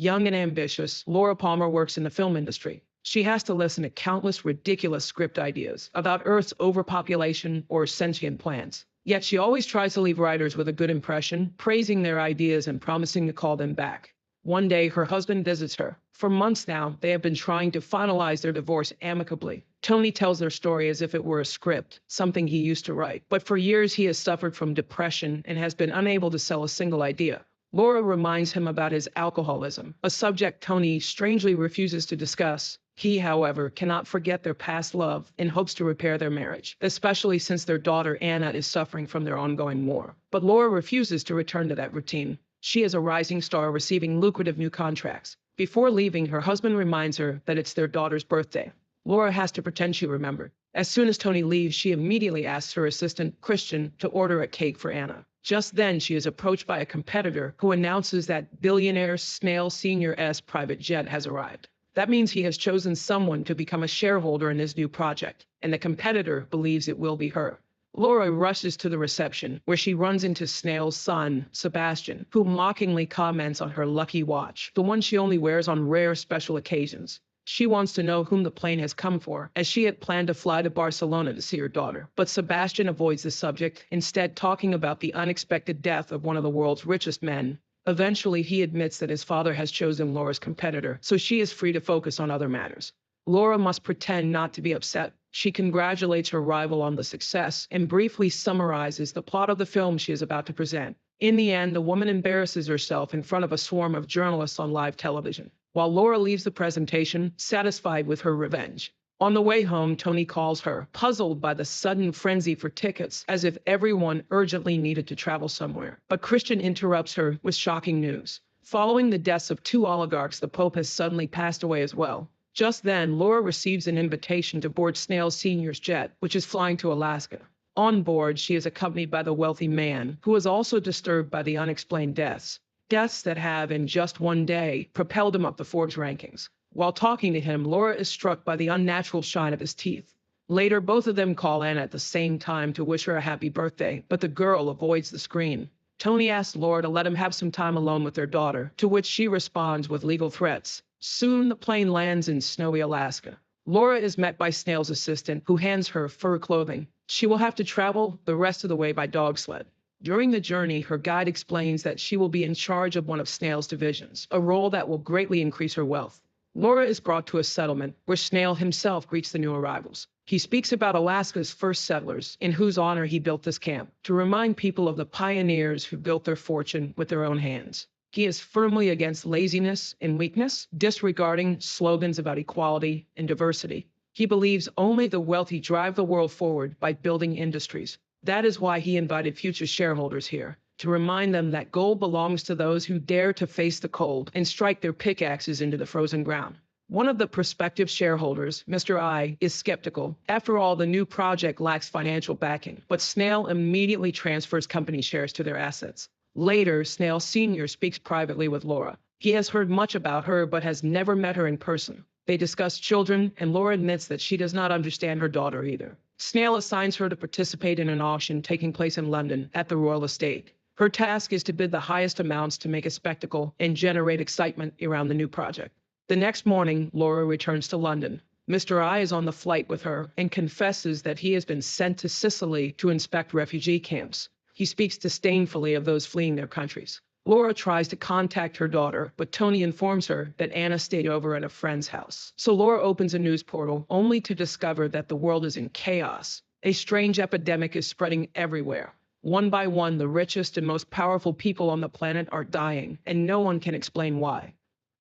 Young and ambitious, Laura Palmer works in the film industry. She has to listen to countless ridiculous script ideas about Earth's overpopulation or sentient plants. Yet she always tries to leave writers with a good impression, praising their ideas and promising to call them back. One day, her husband visits her. For months now, they have been trying to finalize their divorce amicably. Tony tells their story as if it were a script, something he used to write. But for years, he has suffered from depression and has been unable to sell a single idea. Laura reminds him about his alcoholism, a subject Tony strangely refuses to discuss. He, however, cannot forget their past love and hopes to repair their marriage, especially since their daughter Anna is suffering from their ongoing war. But Laura refuses to return to that routine. She is a rising star receiving lucrative new contracts. Before leaving, her husband reminds her that it's their daughter's birthday. Laura has to pretend she remembered. As soon as Tony leaves, she immediately asks her assistant, Christian, to order a cake for Anna. Just then, she is approached by a competitor who announces that billionaire Snail Sr.'s private jet has arrived. That means he has chosen someone to become a shareholder in his new project, and the competitor believes it will be her. Laura rushes to the reception, where she runs into Snail's son, Sebastian, who mockingly comments on her lucky watch, the one she only wears on rare special occasions. She wants to know whom the plane has come for, as she had planned to fly to Barcelona to see her daughter. But Sebastian avoids the subject, instead talking about the unexpected death of one of the world's richest men. Eventually, he admits that his father has chosen Laura's competitor, so she is free to focus on other matters. Laura must pretend not to be upset. She congratulates her rival on the success and briefly summarizes the plot of the film she is about to present. In the end, the woman embarrasses herself in front of a swarm of journalists on live television, while Laura leaves the presentation, satisfied with her revenge. On the way home, Tony calls her, puzzled by the sudden frenzy for tickets, as if everyone urgently needed to travel somewhere. But Christian interrupts her with shocking news. Following the deaths of two oligarchs, the Pope has suddenly passed away as well. Just then, Laura receives an invitation to board Snail Sr.'s jet, which is flying to Alaska. On board, she is accompanied by the wealthy man, who is also disturbed by the unexplained deaths. Deaths that have, in just one day, propelled him up the Forbes rankings. While talking to him, Laura is struck by the unnatural shine of his teeth. Later, both of them call Anna at the same time to wish her a happy birthday, but the girl avoids the screen. Tony asks Laura to let him have some time alone with their daughter, to which she responds with legal threats. Soon, the plane lands in snowy Alaska. Laura is met by Snail's assistant, who hands her fur clothing. She will have to travel the rest of the way by dog sled. During the journey, her guide explains that she will be in charge of one of Snail's divisions, a role that will greatly increase her wealth. Laura is brought to a settlement where Snail himself greets the new arrivals. He speaks about Alaska's first settlers, in whose honor he built this camp, to remind people of the pioneers who built their fortune with their own hands. He is firmly against laziness and weakness, disregarding slogans about equality and diversity. He believes only the wealthy drive the world forward by building industries. That is why he invited future shareholders here, to remind them that gold belongs to those who dare to face the cold and strike their pickaxes into the frozen ground. One of the prospective shareholders, Mr. I, is skeptical. After all, the new project lacks financial backing, but Snail immediately transfers company shares to their assets. Later, Snail Sr. speaks privately with Laura. He has heard much about her but has never met her in person. They discuss children, and Laura admits that she does not understand her daughter either. Snail assigns her to participate in an auction taking place in London at the royal estate. Her task is to bid the highest amounts to make a spectacle and generate excitement around the new project. The next morning, Laura returns to London. Mr. I is on the flight with her and confesses that he has been sent to Sicily to inspect refugee camps. He speaks disdainfully of those fleeing their countries. Laura tries to contact her daughter, but Tony informs her that Anna stayed over at a friend's house. So Laura opens a news portal, only to discover that the world is in chaos. A strange epidemic is spreading everywhere. One by one, the richest and most powerful people on the planet are dying, and no one can explain why.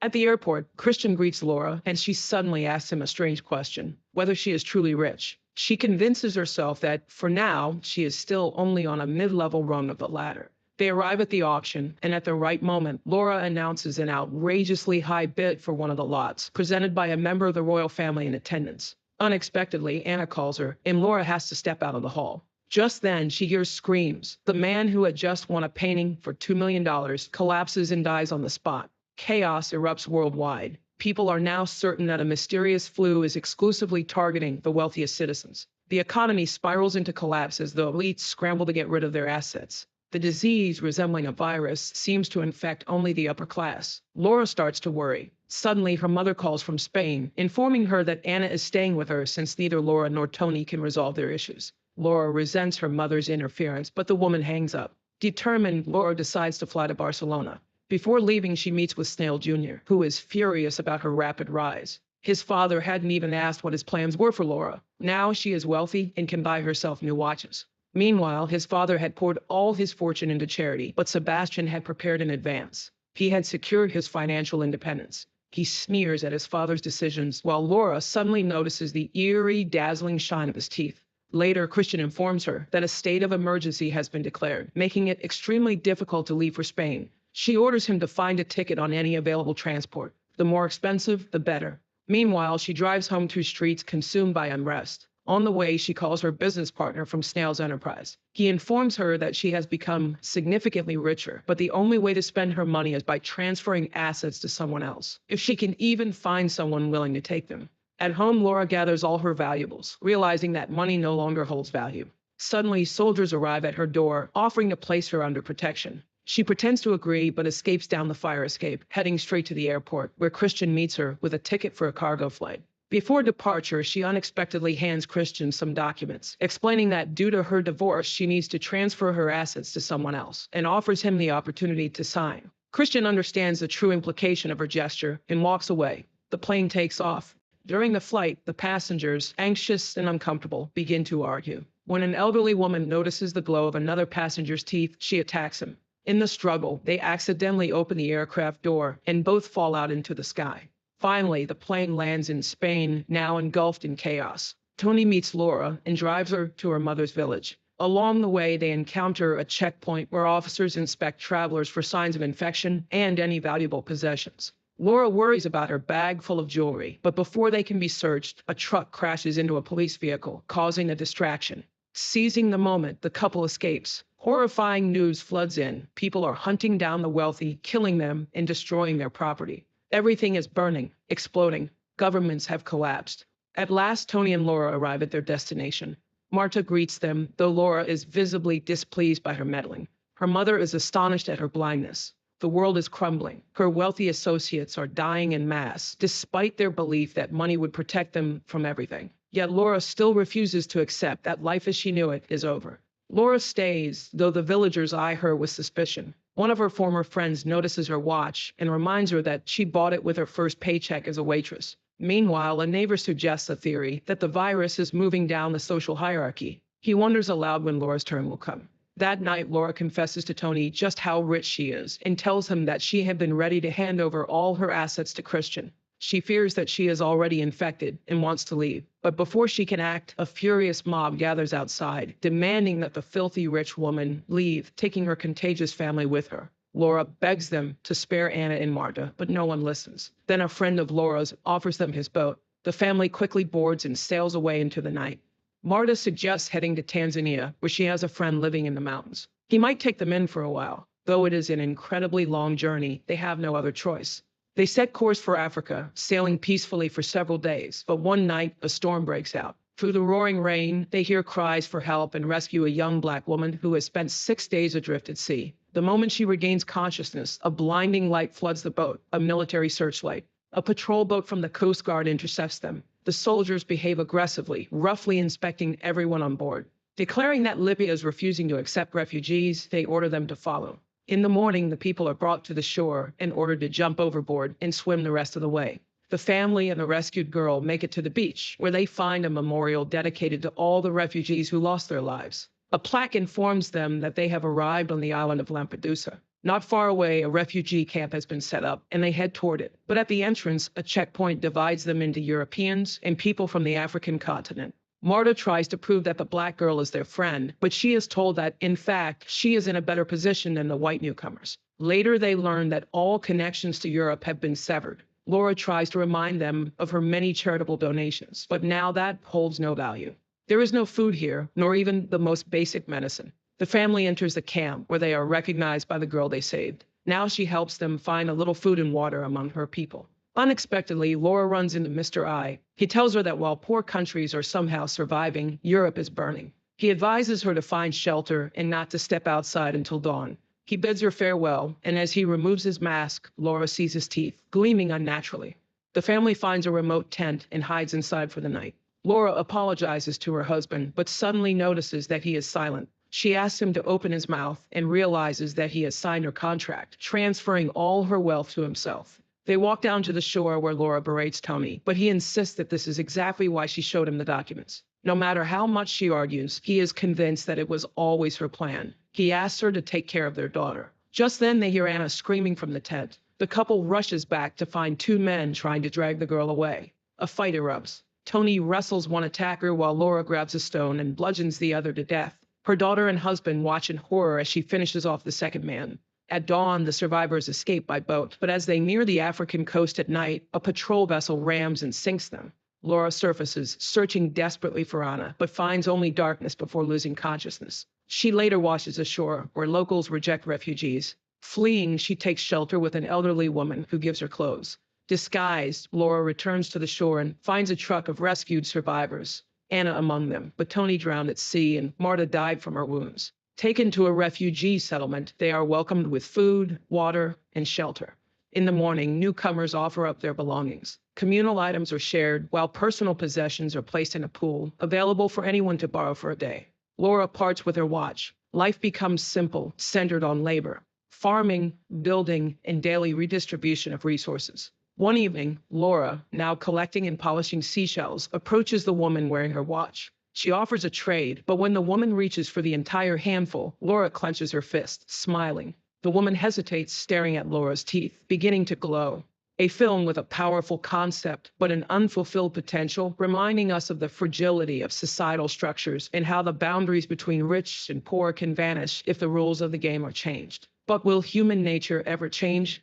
At the airport, Christian greets Laura, and she suddenly asks him a strange question, whether she is truly rich. She convinces herself that, for now, she is still only on a mid-level rung of the ladder. They arrive at the auction, and at the right moment, Laura announces an outrageously high bid for one of the lots, presented by a member of the royal family in attendance. Unexpectedly, Anna calls her, and Laura has to step out of the hall. Just then, she hears screams. The man who had just won a painting for $2 million collapses and dies on the spot. Chaos erupts worldwide. People are now certain that a mysterious flu is exclusively targeting the wealthiest citizens. The economy spirals into collapse as the elites scramble to get rid of their assets. The disease, resembling a virus, seems to infect only the upper class. Laura starts to worry. Suddenly, her mother calls from Spain, informing her that Anna is staying with her since neither Laura nor Tony can resolve their issues. Laura resents her mother's interference, but the woman hangs up. Determined, Laura decides to fly to Barcelona. Before leaving, she meets with Snail Jr., who is furious about her rapid rise. His father hadn't even asked what his plans were for Laura. Now she is wealthy and can buy herself new watches. Meanwhile, his father had poured all his fortune into charity, but Sebastian had prepared in advance. He had secured his financial independence. He sneers at his father's decisions, while Laura suddenly notices the eerie, dazzling shine of his teeth. Later, Christian informs her that a state of emergency has been declared, making it extremely difficult to leave for Spain. She orders him to find a ticket on any available transport. The more expensive, the better. Meanwhile, she drives home through streets consumed by unrest. On the way, she calls her business partner from Snail's enterprise. He informs her that she has become significantly richer, but the only way to spend her money is by transferring assets to someone else, if she can even find someone willing to take them. At home, Laura gathers all her valuables, realizing that money no longer holds value. Suddenly, soldiers arrive at her door, offering to place her under protection. She pretends to agree, but escapes down the fire escape, heading straight to the airport, where Christian meets her with a ticket for a cargo flight. Before departure, she unexpectedly hands Christian some documents, explaining that due to her divorce, she needs to transfer her assets to someone else, and offers him the opportunity to sign. Christian understands the true implication of her gesture and walks away. The plane takes off. During the flight, the passengers, anxious and uncomfortable, begin to argue. When an elderly woman notices the glow of another passenger's teeth, she attacks him. In the struggle, they accidentally open the aircraft door and both fall out into the sky. Finally, the plane lands in Spain, now engulfed in chaos. Tony meets Laura and drives her to her mother's village. Along the way, they encounter a checkpoint where officers inspect travelers for signs of infection and any valuable possessions. Laura worries about her bag full of jewelry, but before they can be searched, a truck crashes into a police vehicle, causing a distraction. Seizing the moment, the couple escapes. Horrifying news floods in. People are hunting down the wealthy, killing them, and destroying their property. Everything is burning, exploding. Governments have collapsed. At last, Tony and Laura arrive at their destination. Marta greets them, though Laura is visibly displeased by her meddling. Her mother is astonished at her blindness. The world is crumbling. Her wealthy associates are dying en masse, despite their belief that money would protect them from everything. Yet Laura still refuses to accept that life as she knew it is over. Laura stays, though the villagers eye her with suspicion. One of her former friends notices her watch and reminds her that she bought it with her first paycheck as a waitress. Meanwhile, a neighbor suggests a theory that the virus is moving down the social hierarchy. He wonders aloud when Laura's turn will come. That night, Laura confesses to Tony just how rich she is and tells him that she had been ready to hand over all her assets to Christian. She fears that she is already infected and wants to leave. But before she can act, a furious mob gathers outside, demanding that the filthy rich woman leave, taking her contagious family with her. Laura begs them to spare Anna and Marta, but no one listens. Then a friend of Laura's offers them his boat. The family quickly boards and sails away into the night. Marta suggests heading to Tanzania, where she has a friend living in the mountains. He might take them in for a while. Though it is an incredibly long journey, they have no other choice. They set course for Africa, sailing peacefully for several days, but one night a storm breaks out. Through the roaring rain, they hear cries for help and rescue a young black woman who has spent 6 days adrift at sea. The moment she regains consciousness, a blinding light floods the boat, a military searchlight. A patrol boat from the Coast Guard intercepts them. The soldiers behave aggressively, roughly inspecting everyone on board. Declaring that Libya is refusing to accept refugees, they order them to follow. In the morning, the people are brought to the shore and ordered to jump overboard and swim the rest of the way. The family and the rescued girl make it to the beach, where they find a memorial dedicated to all the refugees who lost their lives. A plaque informs them that they have arrived on the island of Lampedusa. Not far away, a refugee camp has been set up, and they head toward it. But at the entrance, a checkpoint divides them into Europeans and people from the African continent. Marta tries to prove that the black girl is their friend, but she is told that, in fact, she is in a better position than the white newcomers. Later, they learn that all connections to Europe have been severed. Laura tries to remind them of her many charitable donations, but now that holds no value. There is no food here, nor even the most basic medicine. The family enters the camp, where they are recognized by the girl they saved. Now she helps them find a little food and water among her people. Unexpectedly, Laura runs into Mr. I. He tells her that while poor countries are somehow surviving, Europe is burning. He advises her to find shelter and not to step outside until dawn. He bids her farewell, and as he removes his mask, Laura sees his teeth, gleaming unnaturally. The family finds a remote tent and hides inside for the night. Laura apologizes to her husband, but suddenly notices that he is silent. She asks him to open his mouth and realizes that he has signed her contract, transferring all her wealth to himself. They walk down to the shore where Laura berates Tony, but he insists that this is exactly why she showed him the documents. No matter how much she argues, he is convinced that it was always her plan. He asks her to take care of their daughter. Just then, they hear Anna screaming from the tent. The couple rushes back to find two men trying to drag the girl away. A fight erupts. Tony wrestles one attacker while Laura grabs a stone and bludgeons the other to death. Her daughter and husband watch in horror as she finishes off the second man. At dawn, the survivors escape by boat, but as they near the African coast at night, a patrol vessel rams and sinks them. Laura surfaces, searching desperately for Anna, but finds only darkness before losing consciousness. She later washes ashore, where locals reject refugees. Fleeing, she takes shelter with an elderly woman who gives her clothes. Disguised, Laura returns to the shore and finds a truck of rescued survivors, Anna among them, but Tony drowned at sea and Marta died from her wounds. Taken to a refugee settlement, they are welcomed with food, water, and shelter. In the morning, newcomers offer up their belongings. Communal items are shared, while personal possessions are placed in a pool, available for anyone to borrow for a day. Laura parts with her watch. Life becomes simple, centered on labor, farming, building, and daily redistribution of resources. One evening, Laura, now collecting and polishing seashells, approaches the woman wearing her watch. She offers a trade, but when the woman reaches for the entire handful, Laura clenches her fist, smiling. The woman hesitates, staring at Laura's teeth, beginning to glow. A film with a powerful concept, but an unfulfilled potential, reminding us of the fragility of societal structures and how the boundaries between rich and poor can vanish if the rules of the game are changed. But will human nature ever change?